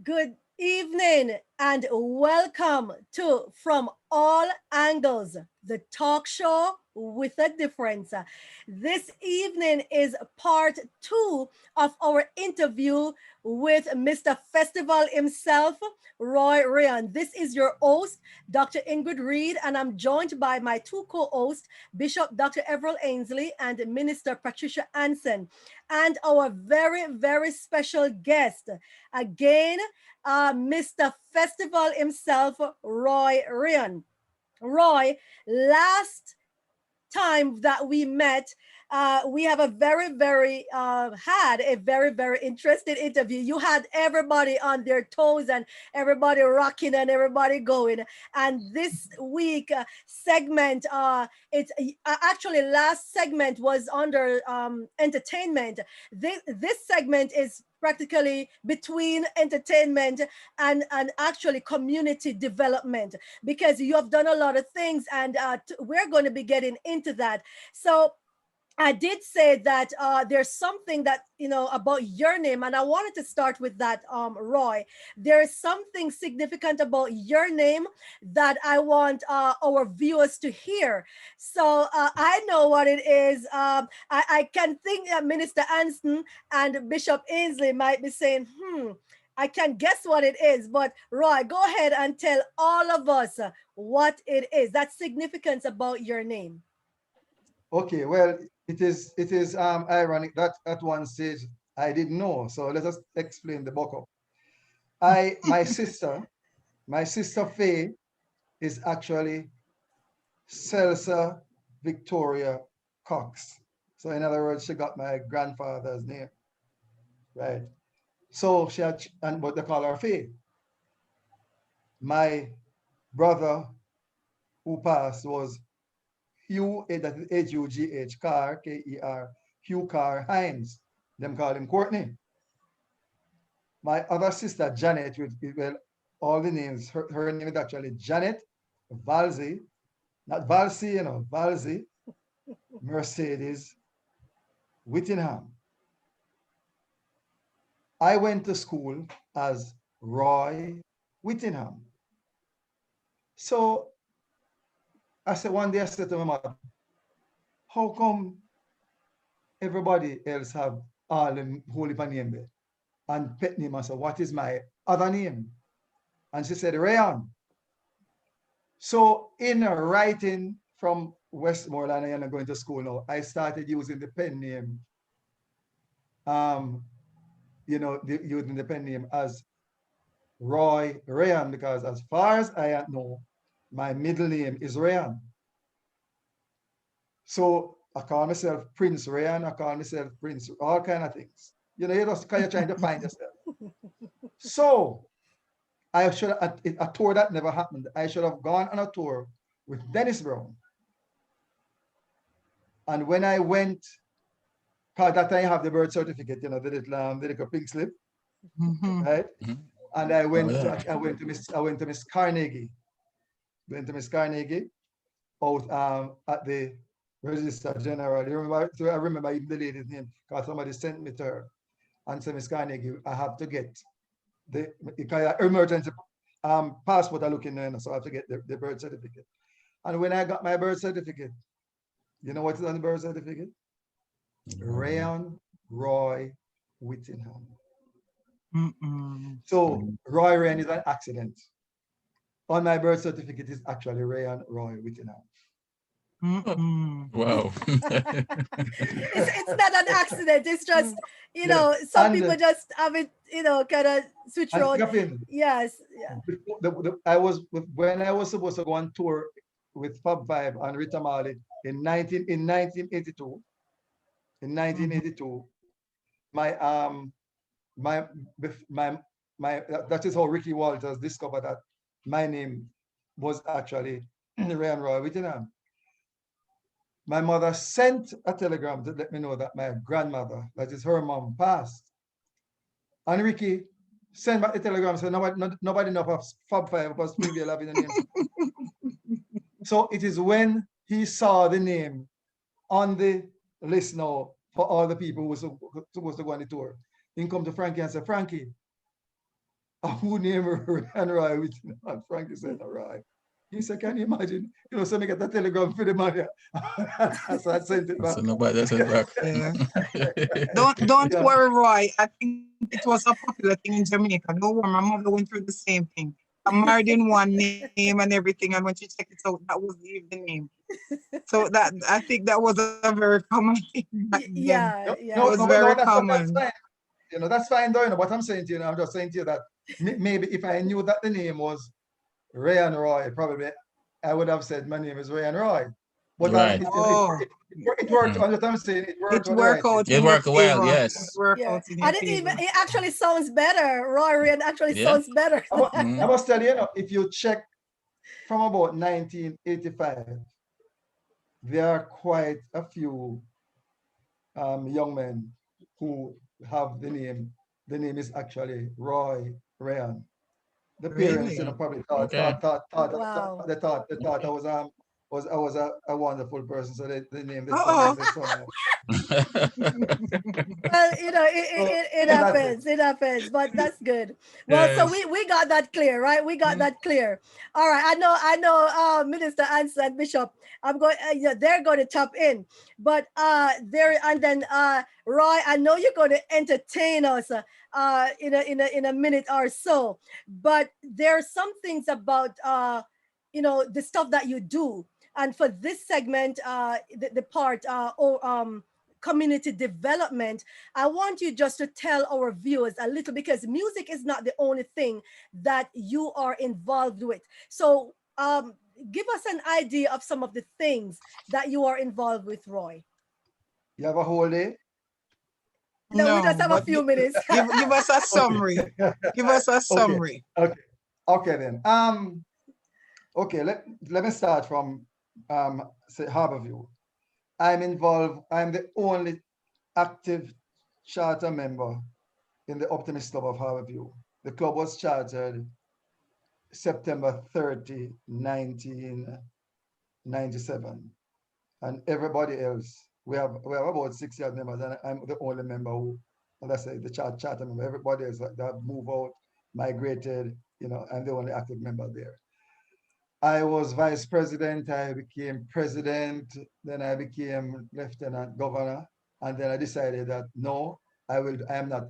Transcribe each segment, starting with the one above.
Good evening and welcome to From All Angles, the talk show with a difference. This evening is part two of our interview with Mr. Festival himself, Roy Rayon. This is your host, Dr. Ingrid Reed, and I'm joined by my two co-hosts, Bishop Dr. Everell Ainsley and Minister Patricia Anson, and our very special guest, again, Mr. Festival himself, Roy Rayon. Roy, last time that we met, we have a had a very interesting interview. You had everybody on their toes and everybody rocking and everybody going. And this week segment, it's actually last segment was under entertainment. This segment is practically between entertainment and actually community development, because you have done a lot of things, and we're going to be getting into that. So I did say that there's something that, about your name, and I wanted to start with that, Roy. There's something significant about your name that I want our viewers to hear. So I know what it is. I can think that Minister Anson and Bishop Ainsley might be saying, I can guess what it is, but Roy, go ahead and tell all of us what it is. That significance about your name. Okay, well, it is ironic that at one stage I didn't know. So let us explain the buck up. My sister Faye is actually Celsa Victoria Cox. So in other words, she got my grandfather's name, right? So she had, and what they call her Faye. My brother who passed was Hugh, that is Hugh Carr, K-E-R, Hugh Carr Hines. Them call him Courtney. My other sister, Janet, well, all the names, her name is actually Janet Valsey, not Valsey, Valsey Mercedes Whittingham. I went to school as Roy Whittingham. So one day I said to my mother, how come everybody else have all them holy name there? And pet name. I said, what is my other name? And she said, Rayon. So in writing from Westmoreland and going to school now, I started using the pen name, using the pen name as Roy Rayon, because as far as I know, my middle name is Rayon. So I call myself Prince Rayon, I call myself Prince, all kind of things. You just kind of trying to find yourself. So a tour that never happened. I should have gone on a tour with Dennis Brown. And when I went, because that time I have the birth certificate, the little pink slip, right? And I went to Miss Carnegie. Went to Miss Carnegie out at the Register General. So I remember even the lady's name because somebody sent me to her and said, Miss Carnegie, I have to get the emergency passport I looking in, so I have to get the birth certificate. And when I got my birth certificate, you know what is on the birth certificate? Rayon Roy Whittingham. So Roy Rayon is an accident. On my birth certificate is actually Rayon Roy Whittingham. Wow. It's not an accident. It's just, Yes. some people just have it, kind of switch And around. Captain, Yes. Yeah. when I was supposed to go on tour with Fab Five and Rita Marley in 1982. In 1982, my my my that is how Ricky Walters discovered that my name was actually Rayon Roy Whittingham. My mother sent a telegram to let me know that my grandmother, that is her mom, passed. And Ricky sent back the telegram, so nobody know of Fab Five was Springdale having a name. So it is when he saw the name on the list now for all the people who were supposed to go on the tour. He come to Frankie and said, Frankie, who named and Roy, which and Frankie said, all right. He said, can you imagine? So me get a telegram for the money. So I sent it back. So nobody does it back. Yeah. Don't Yeah. worry, Roy. I think it was a popular thing in Jamaica. Don't worry, my mother went through the same thing. I'm married in one name and everything, and when she checked it out, that was the name. So that I think that was a very common thing back then. Yeah, No, It was no, yeah. no, but very no, that's common. fine. That's fine though. What I'm saying to you, I'm just saying to you that maybe if I knew that the name was Ray and Roy, probably I would have said my name is Ray and Roy. But Right. Oh, it worked. Mm. On what I'm saying, it it worked out the worked right way. out It in your worked well, favor. It yes. worked Yeah. out in your And favor. it actually sounds better. Rory, it actually Yeah. sounds better. I Mm. must tell you, if you check from about 1985, there are quite a few young men who have the name. The name is actually Roy Rayon. The parents, Really? probably Okay. Wow. they thought I was a wonderful person, so they named Uh-oh. their son. Well, So, it so that's it. happens. It happens, but that's good. Well, so Yes. we got that clear, right? We got Mm. that clear. All right. I know. Minister Anson and Bishop. I'm going. Yeah, they're going to tap in, but there and then Roy. I know you're going to entertain us. In a minute or so, but there are some things about the stuff that you do, and for this segment, the part community development, I want you just to tell our viewers a little, because music is not the only thing that you are involved with. So give us an idea of some of the things that you are involved with, Roy. You have a whole day. No, we just No, have a but few minutes. give us a Okay. summary. Give us a Okay. summary. Okay. Okay then. Okay, let me start from say Harborview. I'm the only active charter member in the Optimist Club of Harborview. The club was chartered September 30, 1997. And everybody else, we have about 60 members, and I'm the only member who, let's say, the charter member. Everybody else that moved out, migrated, I'm the only active member there. I was vice president, I became president, then I became lieutenant governor, and then I decided that no, I am not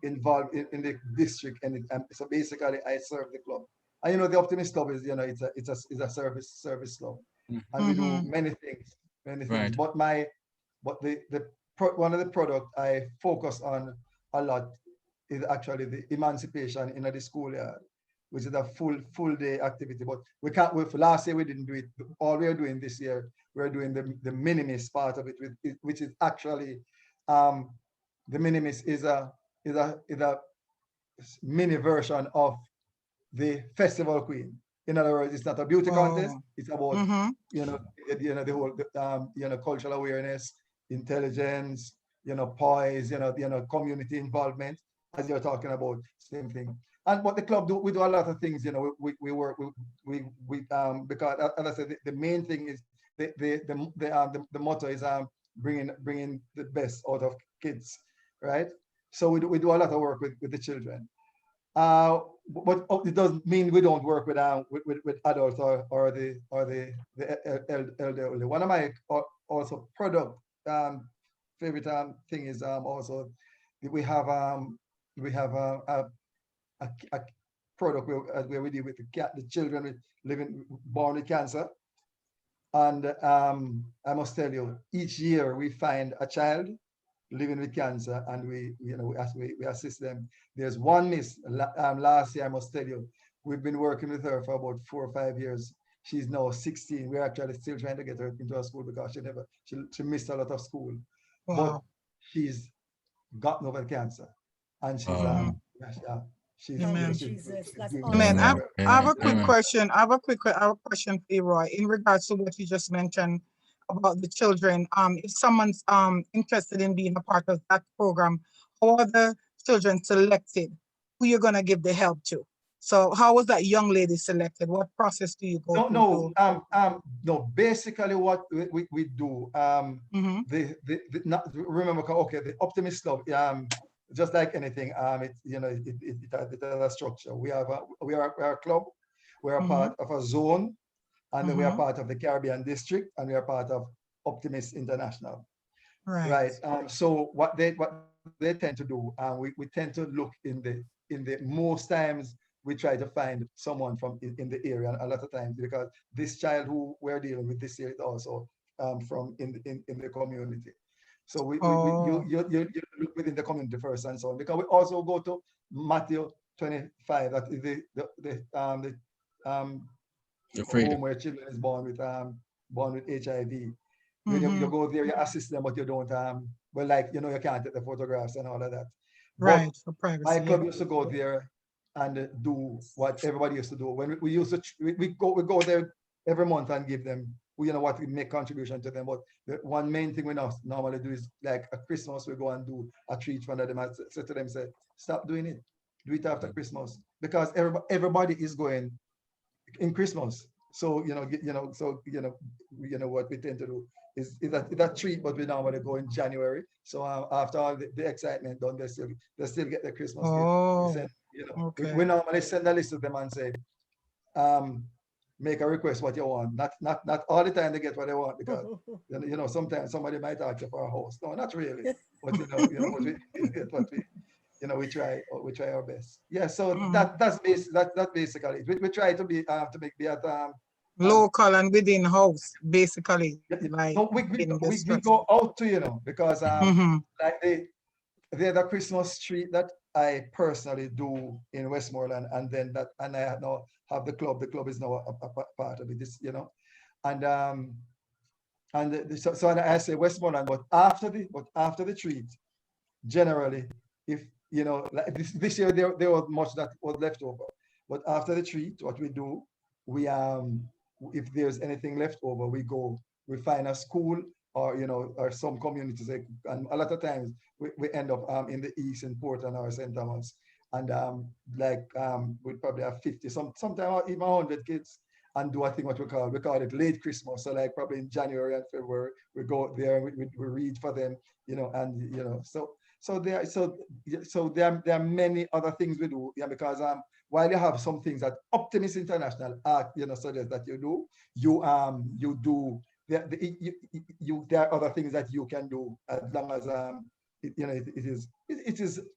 involved in the district, and so basically I serve the club. And the Optimist Club is, it's a service club, Mm. and we do Mm-hmm. many things. Right. But one of the product I focus on a lot is actually the emancipation in the schoolyard, which is a full day activity. But we can't. For last year we didn't do it. All we are doing this year, we're doing the minimis part of it, which is actually um, the minimis is a mini version of the festival queen. In other words, it's not a beauty contest. Oh. It's about Mm-hmm. the whole cultural awareness, intelligence, poise, community involvement, as you're talking about, same thing. And what the club do, we do a lot of things. We work because as I said, the main thing is the motto is bringing the best out of kids, right? So we do a lot of work with the children. But it doesn't mean we don't work with adults or the elderly. One of my also product favorite thing is also we have a product where we deal with the children born with cancer. And I must tell you, each year we find a child living with cancer, and we assist them. There's one miss last year. I must tell you, we've been working with her for about 4 or 5 years. She's now 16. We're actually still trying to get her into a school because she missed a lot of school, but Wow. she's gotten over cancer, and she's Wow. Mm. yeah, yeah, Oh, Amen. Jesus, she's that's doing Amen. awesome. Amen. I have Amen. a quick Amen. question. I have a question for you, Roy, in regards to what you just mentioned about the children. If someone's interested in being a part of that program, how are the children selected? Who you're gonna give the help to? So how was that young lady selected? What process do you go No, through no, to? no. Basically, what we do, Mm-hmm. not remember. Okay, the Optimist Club. just like anything, it has a structure. We are a club. We are Mm-hmm. part of a zone, and then we are Mm-hmm. part of the Caribbean district, and we are part of Optimist International. Right. Right. So what they tend to do, we tend to look in the most times we try to find someone from in the area, a lot of times, because this child who we're dealing with this year is also from in the community. So Oh, you look within the community first and so on, because we also go to Matthew 25, that is the The freedom. home where children is born with HIV. You mm-hmm. go there, you assist them, but you don't well, like, you can't take the photographs and all of that. But Right, for my privacy, yeah. club used to go there and do what everybody used to do. When we used to we go there every month and give them, what we make contribution to them. But the one main thing we normally do is, like, at Christmas we go and do a treat for them and say to them, say, stop doing it, do it after Christmas, because everybody is going in Christmas. So what we tend to do is that treat, but we normally go in January. So after all the excitement done, they still get the Christmas gift. We Oh, send we okay. normally send a list to them and say, um, make a request what you want. Not all the time they get what they want, because sometimes somebody might ask you for a house. No, not really. But but we try our best. Yeah, so Mm. that's basically it. We try to be at Local and within house, basically, yeah, yeah. like No, in the we structure. go out to, because Mm-hmm. like the other Christmas treat that I personally do in Westmoreland, and I now have the club. The club is now a part of it. So and I say Westmoreland, but after the treat, generally, if like this year there was much that was left over, but after the treat, what we do, we if there's anything left over, we find a school, or some communities, like, and a lot of times we end up in the east, in Portland or St. Thomas, and we probably have 50, sometimes even 100 kids, and do a thing what we call it late Christmas. So, like, probably in January and February we go there and we read for them, and there are many other things we do, yeah, because while you have some things that Optimist International suggest that you do, you do there are other things that you can do, as long as it is,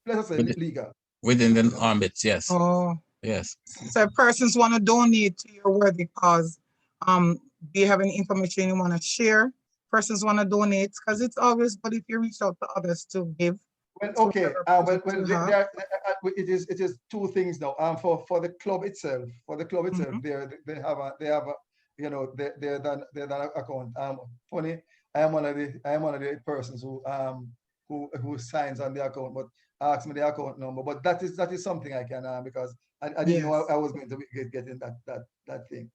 let us say, Within, legal. within the Yeah. ambits, yes. Oh, Yes. so persons want to donate to your worthy cause. Do you have any information you want to share? Persons want to donate, because it's always good if you reach out to others to give Well, to okay. whatever Well, project you have. it is two things now. For the club itself, Mm-hmm. they have a, they're done account. Funny, I am one of the persons who signs on the account, but asks me the account number. But that is something I can, because I didn't know I Yes. was going to be getting that thing.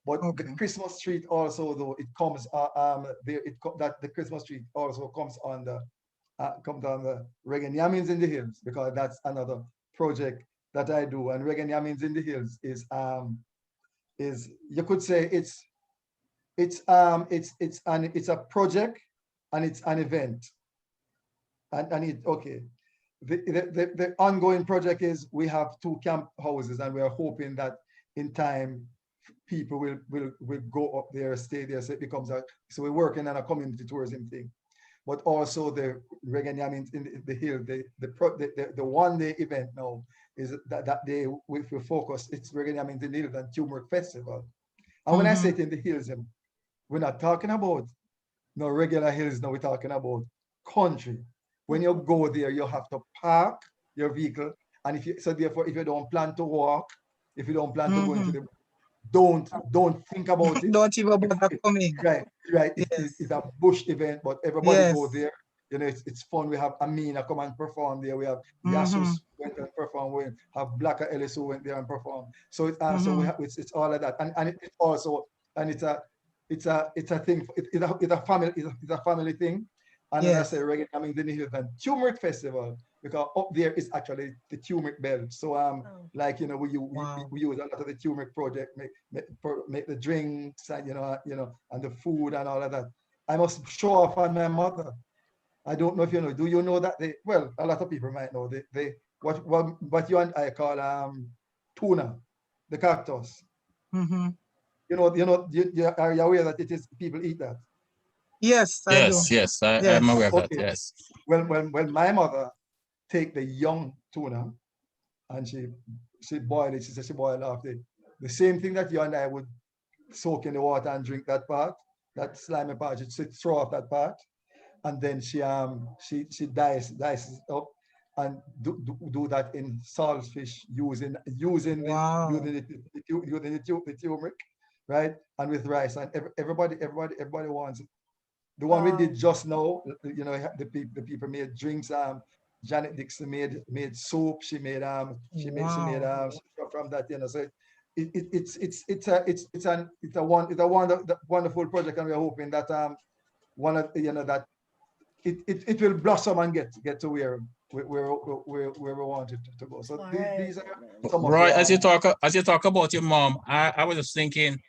But the Okay. Christmas treat also, though, it comes that the Christmas treat also comes on the Reagan Yamins in the Hills, because that's another project that I do. And Reagan Yamins in the Hills is, you could say, it's a project, and it's an event. The ongoing project is, we have two camp houses, and we are hoping that in time people will go up there, stay there, so it becomes so we're working on a community tourism thing. But also the Reagan Yamins in the hill, the 1 day event now is that day we focus, it's Reagan Yamins in the Hills and Turmeric Festival. And when I say Mm-hmm. it in the hills, we're not talking about no regular hills, no, we're talking about country. When you go there, you have to park your vehicle. And therefore, if you don't plan to walk, if you don't plan to go into Mm-hmm. the, don't think about it. Don't even bother coming. Right, right. It's Yes. a bush event, but everybody go Yes. there. It's fun. We have Amina come and perform there. We have Mm-hmm. Yasus went and perform. We have Blacker Ellis who went there and performed. So so we Mm-hmm. have it's all of that, and it also, and it's a thing. It's a family thing. And then I say Yes. reggae coming in the hills and turmeric festival, because up there is actually the turmeric belt. So Oh. like, Wow. we use a lot of the turmeric project, make the drinks, and and the food and all of that. I must show off on my mother. I don't know if you know. Do you know that well, a lot of people might know what you and I call tuna, the cactus. Mm-hmm. Are you aware that it is people eat that? Yes, I do. Yes, Yes. I'm aware of that. Okay. Yes. When my mother take the young tuna and she boil it, she said she boil off the same thing that you and I would soak in the water and drink that part, that slimy part. She throw off that part, and then she dices it up and do that in saltfish Wow. the turmeric, right? And with rice, and everybody wants it. The one we Wow. did just now, the people made drinks. Janet Dixon made soap. She made Wow. from that. So it's a wonderful project, and we're hoping that one of that it will blossom and get to where we want it to go. So All these right. are some of Roy, the as you talk about your mom, I was just thinking,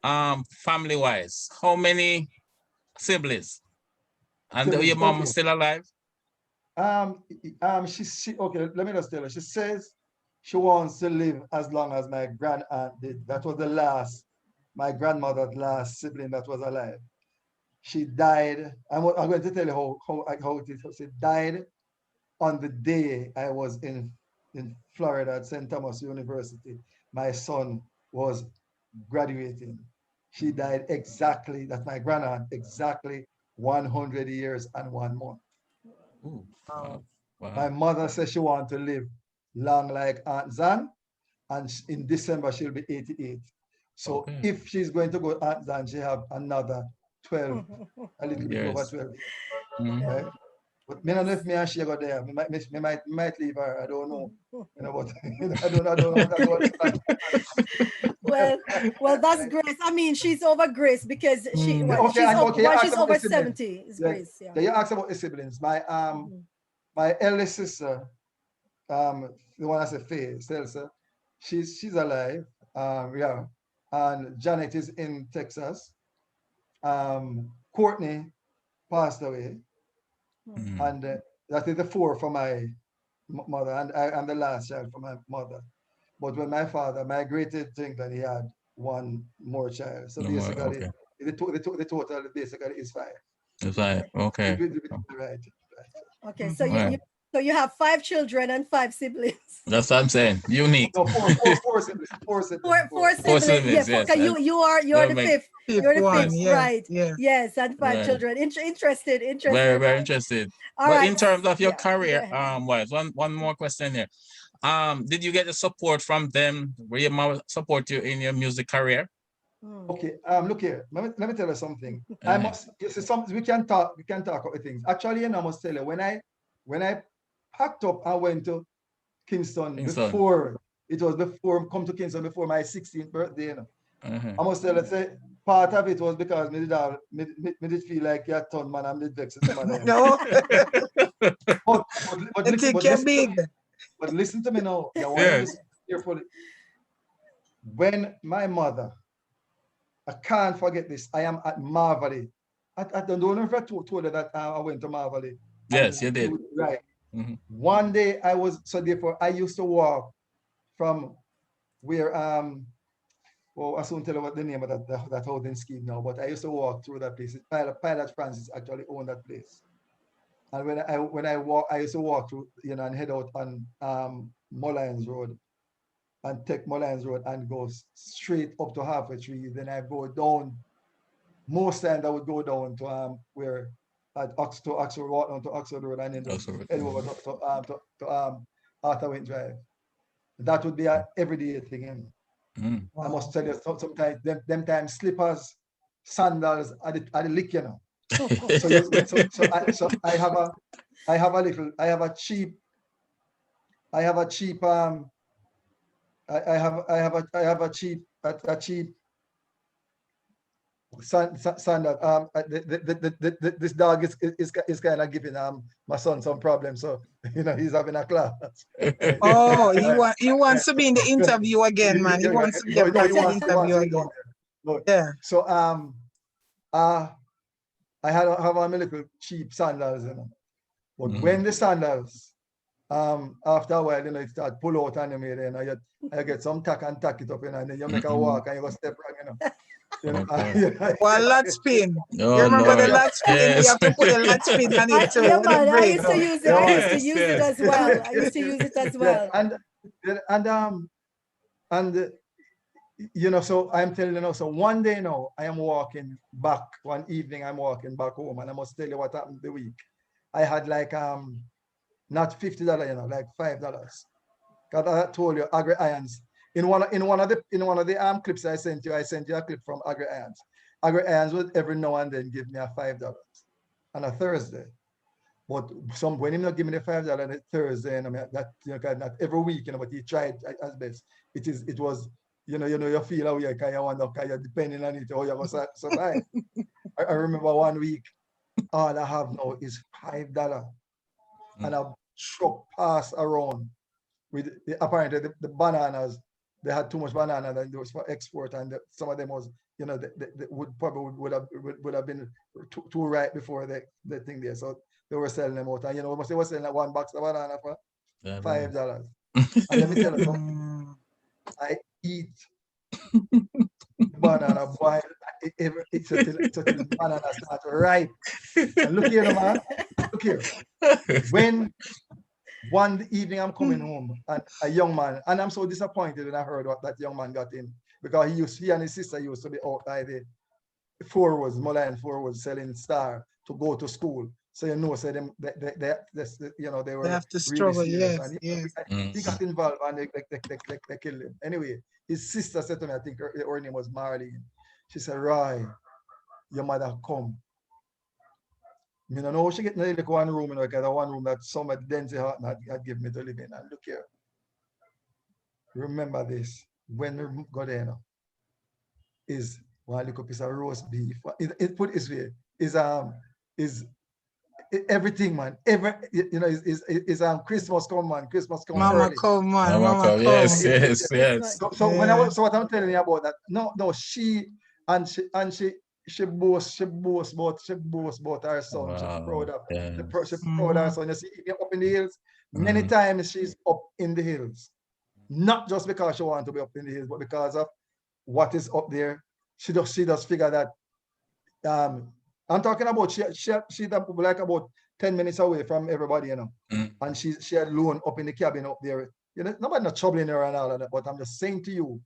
family wise, how many siblings? And your siblings. mom Okay. is still alive? She okay. Let me just tell her. She says she wants to live as long as my grand aunt did. That was my grandmother's last sibling that was alive. She died. I'm going to tell you how it is. She died on the day I was in Florida at St. Thomas University. My son was graduating. She died exactly, that's my grand aunt, exactly 100 years and 1 month. Ooh, Wow. My wow. mother says she wants to live long like Aunt Zan, and in December she'll be 88. So Okay. if she's going to go Aunt Zan, she have another 12, a little bit over Yes. 12, Mhm. right? Yeah. But me not know Yes. if me and she go there. Me might leave her. I don't know. But I don't know. I don't understand. Well, well, that's Right? Grace. I mean, she's over Grace because she Mm. what Okay, she's and over okay, you well, asked she's about the over siblings. 70 is Yeah, Grace, yeah. yeah, you asked about the siblings. Mhm. My eldest sister, the one I said Faye, Selsa, she's alive. Yeah. And Janet is in Texas. Courtney passed away, Mhm. Mm. and that is the four for my mother, and I'm the last child for my mother. But when my father migrated to England, he had one more child. So No more. basically, Okay. the total basically is five. It's like, okay. Right. Okay, so Mm-hmm. you Right. so you have five children and five siblings. That's what I'm saying. Unique. No, four siblings. Four siblings. Four Four siblings. Yeah, siblings, four, yes. 'cause And you're they'll the make, fifth. Fifth You're the one. fifth, yes. Yes. right? Yes. Yes, and five Right. children. Interested, Very, interested. very interested. All But right. in terms of your Yeah, go career, ahead. wise, one more question here. Did you get the support from them? Will your mom support you in your music career? Mm. Okay. Look here. Let me tell you something. I Uh-huh. must. You see, some we can talk about things. Actually, I must tell you when I packed up and went to Kingston Kingston. before come to Kingston before my 16th birthday. Uh-huh. I must tell you, say part of it was because me did feel like a ton man. I'm did vex with my mother. No, But I listen, think but you're listen to big. me. But listen to me now. You want to Yes. listen carefully. When my mother, I can't forget this. I am at Marvally. I don't know if I told her that I went to Marvally. Yes, you did. Right. Mhm. One day I was so therefore I used to walk from where well, I soon tell you what the name of that housing scheme now, but I used to walk through that place. Pilot Francis actually owned that place. And when I walk, I used to walk through, and head out on Mullines Road and take Mullines Road and go straight up to Halfway Tree. Then I go down. Most times I would go down to where at Oxford, walk down to Oxford Road and then just Also, head over to Arthur Wint Drive. That would be an everyday thing. mm. I Wow. must tell you, sometimes them times slippers, sandals are the lick, So I have a cheap a cheap sandal. This dog is kind of giving my son some problems, so he's having a class. Right. Oh, Right. he wants to be in the interview again, man. He Yeah, wants to no, get back he in the wants interview to be down again. there. No. Yeah. So uh I have on my little cheap sandals, you know. But when the sandals, after a while, you know, it start pull out on you, you know, you get some tack and tack it up, you know, and then you make a walk and you go step wrong, you know. You know, Okay. Well, latch pin. You Oh remember the Lord. latch pin? You Yes. have to put the latch pin on it too Yeah, when it man, I used breaks. to use it. yeah, I man. used to Yes, use it yes. as well. I used to use it as Yeah, well. and and you know, so I'm telling you now, so one day now, I am walking back, one evening I'm walking back home, and I must tell you what happened the week. I had like not $50, you know, like $5. Because I told you, Agri Irons. In one of the clips I sent you a clip from Agri Irons. Agri Irons would every now and then give me a $5 on a Thursday. But some when him not give me the $5 on a Thursday, and I mean that, you know, 'cause not every week, you know, but he tried as best. It was, you feel how you kind of wonder, because you're depending on it, how you're gonna survive. I remember one week, all I have now is $5, and a truck passed around with apparently the bananas. They had too much banana, and it was for export, and some of them was, you know, they would probably would have been too ripe before the thing there. So they were selling them out, and you know, they were selling like one box of banana for Yeah, $5. And let me tell you, so Mm. I eat banana boil it's until the banana start ripe. And look here, man, look here. When one evening I'm coming home and a young man, and I'm so disappointed when I heard what that young man got in, because he and his sister used to be out by the Mullen Forwards selling Star to go to school. So you know, so them you know, they They were have to really struggle. serious, Yes, and yes. he got involved and they killed him. Anyway, his sister said to me, I think her name was Marlene. She said, Roy, your mother come. You know, she get in like one room, you know, like one room that somebody Denzel had given me to live in. And look here, remember this. When we go there, you know, is one little piece of roast beef. It put it this way, is everything, man. You know, is Christmas come, man. Christmas come Mama early. come, man. Mama Mama come. Yes, come. yes, Christmas. yes. So when Yeah. so what I'm telling you about that, no, she boasts about her son. She's proud Wow. of she's Yes. proud of her Mhm. son. You see, if you're up in the hills, many Mm. times she's up in the hills, not just because she wants to be up in the hills, but because of what is up there. She does figure that I'm talking about she like about 10 minutes away from everybody, you know. Mm. And she had loan up in the cabin up there. You know, nobody not troubling her and all of that, but I'm just saying to you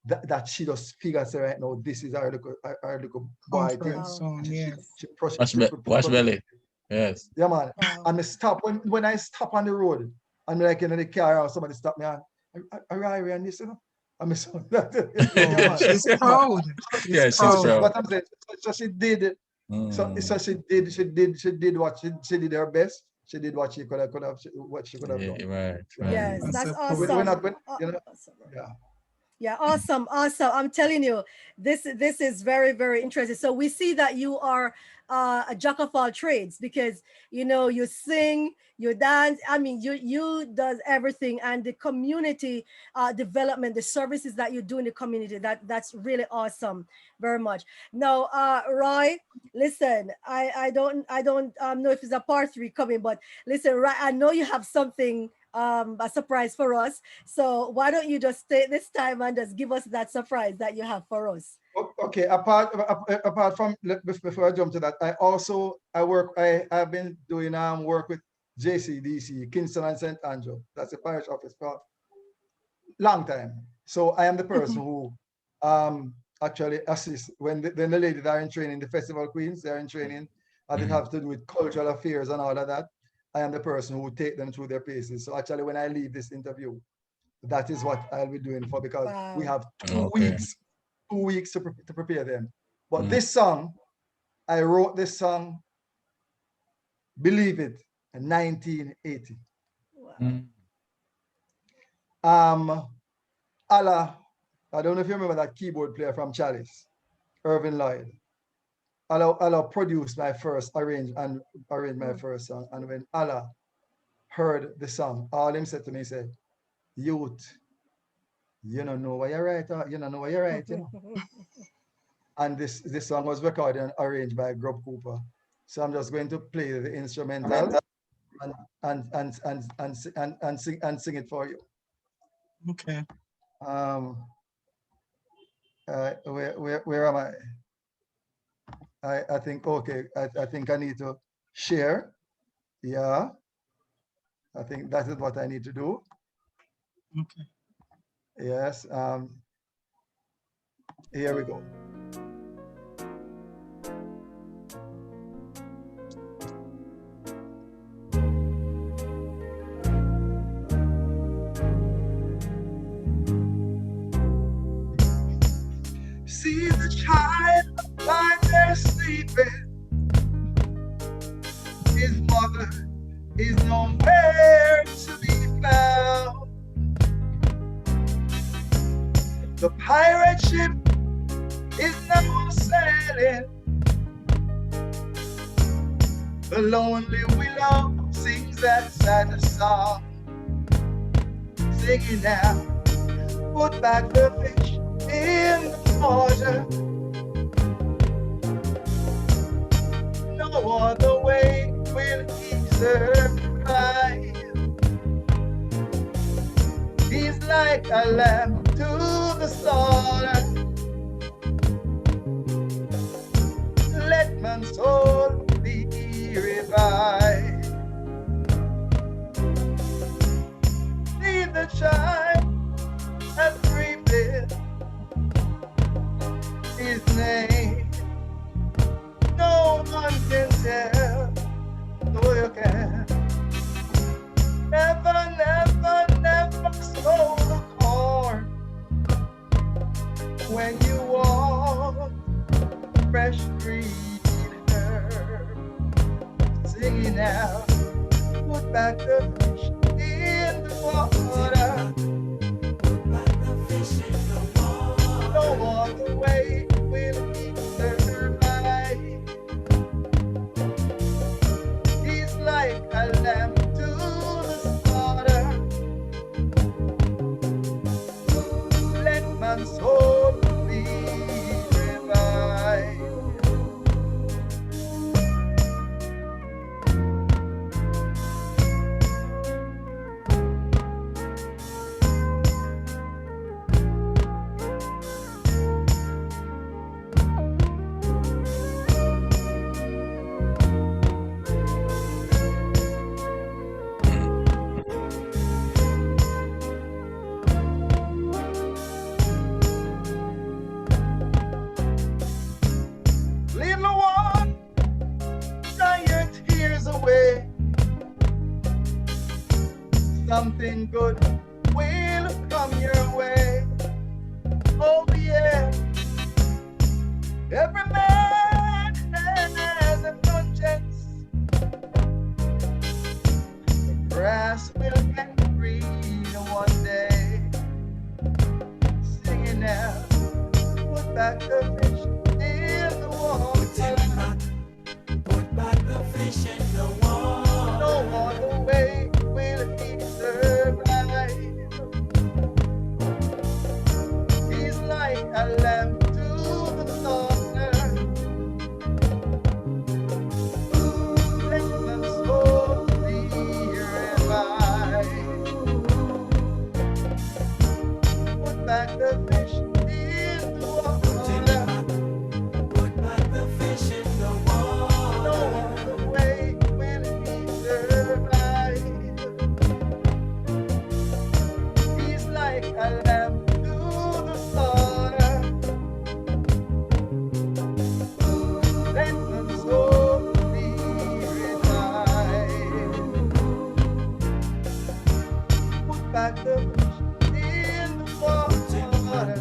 that she just figures right now, this is our little boy Comfort thing. Wow. zone. Yes. She push Wash, she wash protect belly. it. Yes. Yeah, man. Wow. And I stop when I stop on the road and like in the car or somebody stop me and I arrive and this, you know. I'm so yeah, Oh, man. she's Yeah, man. proud. She's Yeah, she's So proud. proud. what I'm saying, so she did it. So Mm. she did what she did her best. She did what she could have done. Yeah, right, Yeah. right. Yes, That's that's a We're proud. awesome. not going, you know, Awesome. yeah. Yeah, awesome, awesome. I'm telling you, this is very, very interesting. So we see that you are a jack of all trades because you sing, you dance. I mean, you does everything, and the community development, the services that you do in the community. That's really awesome, very much. Now, Roy, listen, I don't know if it's a part three coming, but listen, right, I know you have something a surprise for us. So why don't you just take this time and just give us that surprise that you have for us? Okay. Apart from before I jump to that, I've been doing work with JCDC, Kingston and St. Andrew. That's the parish office for long time. So I am the person who actually assists when the ladies are in training, the festival queens, they're in training, and it Mhm. have to do with cultural affairs and all of that. I am the person who take them through their paces. So actually, when I leave this interview, that is what I'll be doing for, because we Wow. have two Okay. weeks, 2 weeks to prepare them. But Mm. this song, I wrote this song, believe it, in 1980. Wow. Mm. Um, Allah, I don't know if you remember that keyboard player from Chalice, Irvin Lloyd. Allah produced my first arranged my Mm. first song. And when Allah heard the song, all him said to me, he said, youth, you don't know what you're right, you don't know what you're right. And this song was recorded and arranged by Grub Cooper. So I'm just going to play the instrumental and sing it for you. Okay. Where am I? I think, okay, I think I need to share. Yeah, I think that is what I need to do. Okay. Yes, here we go. See the child lying there sleeping. His mother is nowhere to be found. The pirate ship is now sailing. The lonely willow sings that sad song. Singing now, put back the fish in the water. No other way will he survive. He's like a lamb to the slaughter. Let man's soul be revived. See the child has revealed his name. No one can tell, no you can. Never, never, never sow the corn when you want fresh green herb. Singing out, put back the fish in the water. Put back the fish in the water. No other way will he survive. He's like a lamb to the slaughter. Let man's soul be revived. Little one, dry your tears away. Something good will come your way. Oh yeah, every man has a conscience. The grass will get green one day. Singing now, put back the fish in the water. Put back the fish in the water. No other way will he survive. He's like a lamb to the slaughter. Let the soul be revived. Put back the fish in the water. Put back the fish in the water. No other way will he survive. He's like a lamb to the slaughter. Let the soul be revived. Put back the fish in the water.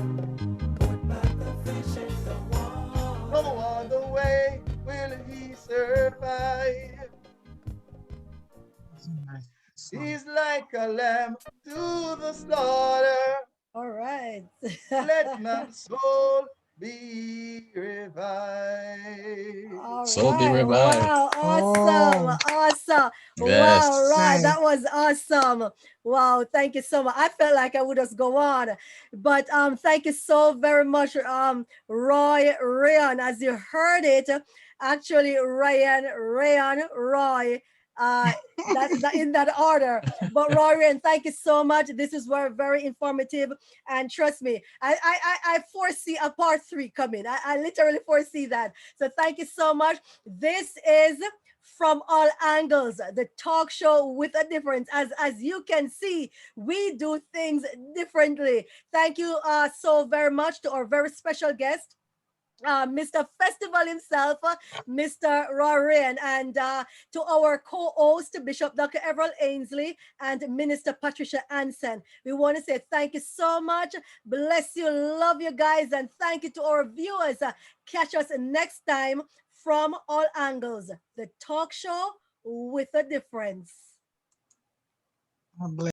Put back the fish in the water. No other way will he survive. Nice. He's like a lamb to the slaughter. All right. Let my soul be revived. All So be right. revived. Wow. Awesome. Awesome. Yes. Wow. Right. Nice. That was awesome. Wow. Thank you so much. I felt like I would just go on, but thank you so very much, Rayon. As you heard it, Actually, Ryan, Rayon, Roy, uh, that in that order. But Ryan, thank you so much. This is very informative, and trust me, I foresee a part three coming. I literally foresee that. So thank you so much. This is from all angles, the talk show with a difference. As you can see, we do things differently. Thank you so very much to our very special guest, Mr. Festival himself, Mr. Rorian, and to our co-host, Bishop Dr. Everett Ainsley and Minister Patricia Anson. We want to say thank you so much. Bless you, love you guys, and thank you to our viewers. Catch us next time from all angles. The talk show with a difference. God bless.